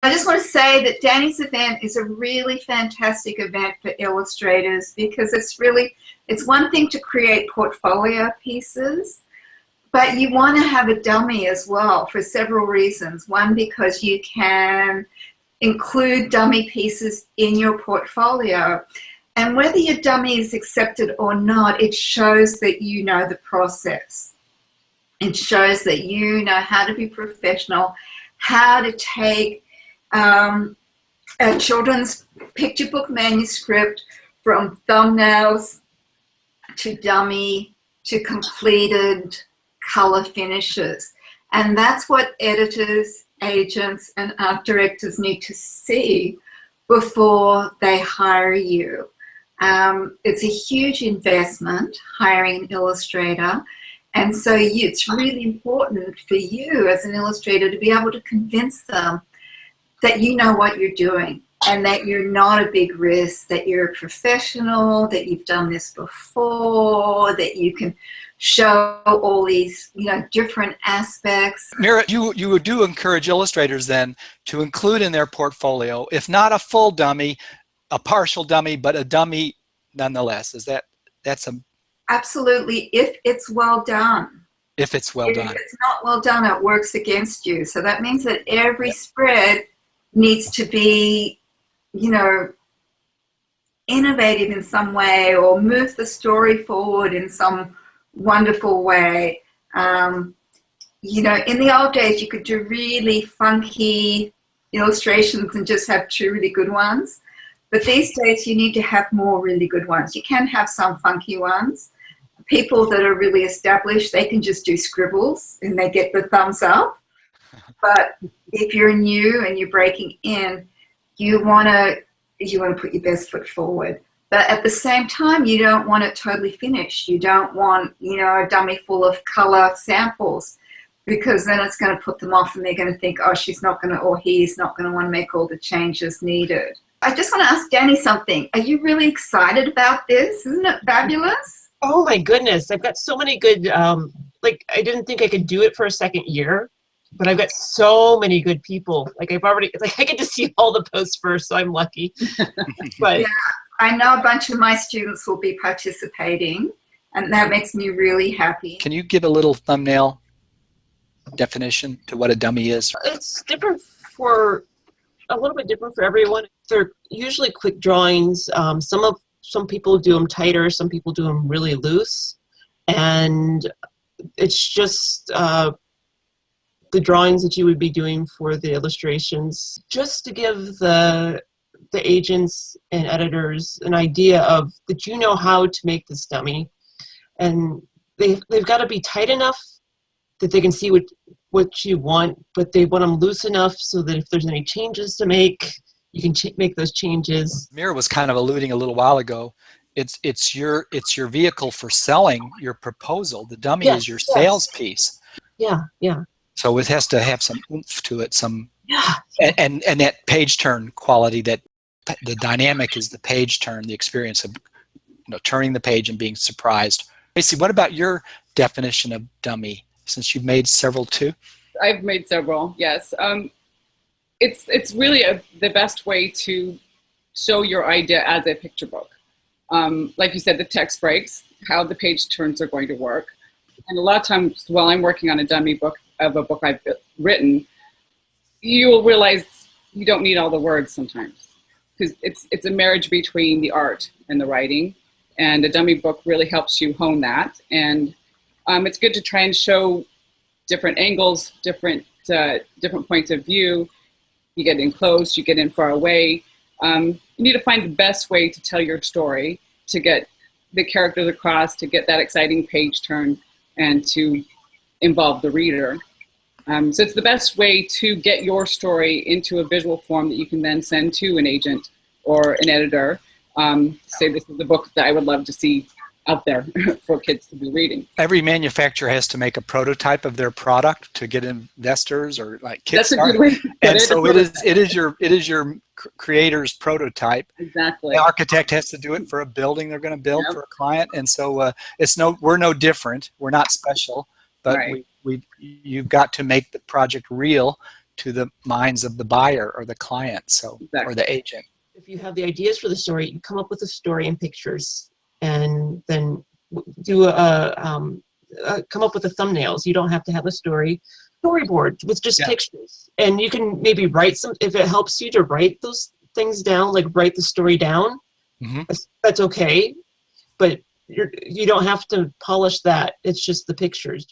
I just want to say that Dani's event is a really fantastic event for illustrators because it's one thing to create portfolio pieces, but you want to have a dummy as well for several reasons. One, because you can include dummy pieces in your portfolio. And whether your dummy is accepted or not, it shows that you know the process. It shows that you know how to be professional, how to take a children's picture book manuscript from thumbnails to dummy to completed color finishes. And that's what editors, agents, and art directors need to see before they hire you. It's a huge investment hiring an illustrator. And so it's really important for you as an illustrator to be able to convince them that you know what you're doing and that you're not a big risk, that you're a professional, that you've done this before, that you can show all these, different aspects. Mira, you do encourage illustrators then to include in their portfolio, if not a full dummy, a partial dummy, but a dummy nonetheless. That's a... Absolutely, if it's well done. If it's well done. If it's not well done, it works against you. So that means that every spread needs to be, innovative in some way or move the story forward in some wonderful way. In the old days, you could do really funky illustrations and just have two really good ones. But these days, you need to have more really good ones. You can have some funky ones. People that are really established, they can just do scribbles and they get the thumbs up. But if you're new and you're breaking in, you want to put your best foot forward. But at the same time, you don't want it totally finished. You don't want, a dummy full of color samples, because then it's going to put them off and they're going to think, oh, she's not going to, or he's not going to want to make all the changes needed. I just want to ask Dani something. Are you really excited about this? Isn't it fabulous? Oh my goodness. I've got so many good, I didn't think I could do it for a second year, but I've got so many good people. I get to see all the posts first, so I'm lucky. But yeah, I know a bunch of my students will be participating, and that makes me really happy. Can you give a little thumbnail definition to what a dummy is? It's a little bit different for everyone. They're usually quick drawings. Some people do them tighter, some people do them really loose, and it's just the drawings that you would be doing for the illustrations, just to give the agents and editors an idea of that you know how to make this dummy, and they've got to be tight enough that they can see what you want, but they want them loose enough so that if there's any changes to make, you can make those changes. Mira was kind of alluding a little while ago. It's your vehicle for selling your proposal. The dummy is your sales piece. Yeah, yeah. So it has to have some oomph to it, and that page turn quality. That the dynamic is the page turn, the experience of turning the page and being surprised. Traci, what about your definition of dummy? Since you've made several too. I've made several. Yes. It's really the best way to show your idea as a picture book. Like you said, the text breaks, how the page turns are going to work. And a lot of times while I'm working on a dummy book of a book I've written, you'll realize you don't need all the words sometimes, because it's a marriage between the art and the writing, and a dummy book really helps you hone that. And it's good to try and show different angles, different points of view. You get in close, you get in far away. You need to find the best way to tell your story, to get the characters across, to get that exciting page turn, and to involve the reader. So it's the best way to get your story into a visual form that you can then send to an agent or an editor. Say, this is the book that I would love to see out there for kids to be reading. Every manufacturer has to make a prototype of their product to get investors or like Kickstarter. That's a good way to put and it. So it is your creator's prototype. Exactly. The architect has to do it for a building they're going to build for a client, and so we're no different. We're not special, but right. you've got to make the project real to the minds of the buyer or the client, so or the agent. If you have the ideas for the story, you come up with a story and pictures, and then do come up with the thumbnails. You don't have to have a storyboard with just pictures, and you can maybe write some if it helps you to write those things down, like write the story down. That's okay, but you don't have to polish that. It's just the pictures.